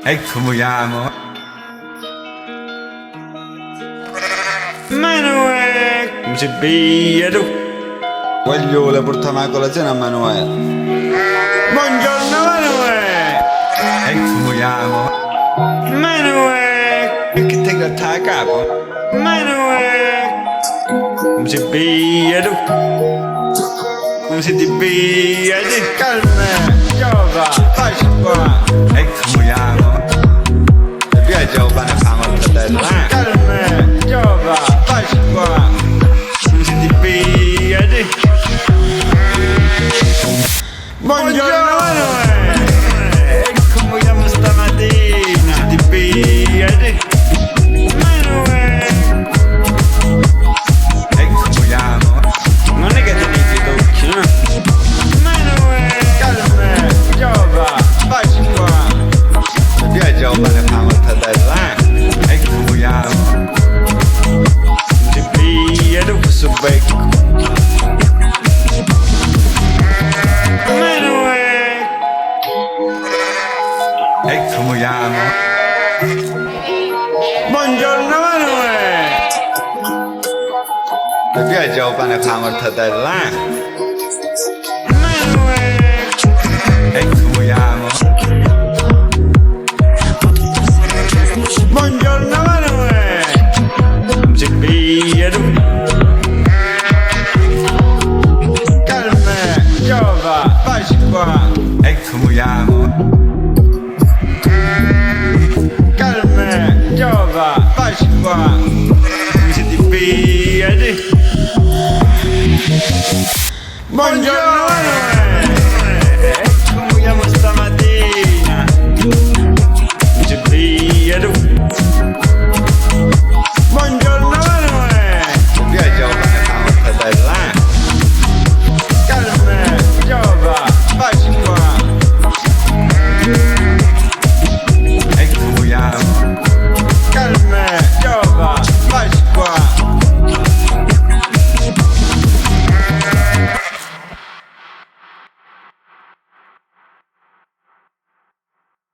eccumuiamu. Manueee, come si piglia tu? Voglio portare la colazione a Manueee. Buongiorno Manueee! Eccumuiamu. Manueee! E che ti gratta a capo? Manueee! Come si piglia tu? Come si ti piglia tu? Calma, giova, facci qua. Eccumuiamu. Mi piace o bene fama al fratello, Calma, giova, facci qua. come si ti piglia tu? Buongiorno Manueee! Eccumuiamu stamattina, ti piglia tu? Manueee! Eccumuiamu. Non è che ti dici tu, no? Manueee! Calma, giova, facci qua. Mi piace o bene fama al fratello, eccumuiamu. Come si piglia tu questo becco? Manueee! Eccumuiamu. Buongiorno Manueee! Mi piace o bene fama al fratello, Manueee! eccumuiamu. Buongiorno Manueee! Come si piglia tu? Calma, Giova! facci qua. Eccumuiamu. Calma! Giova! Facci qua. Come si ti piglia tu? Buongiorno Manueee!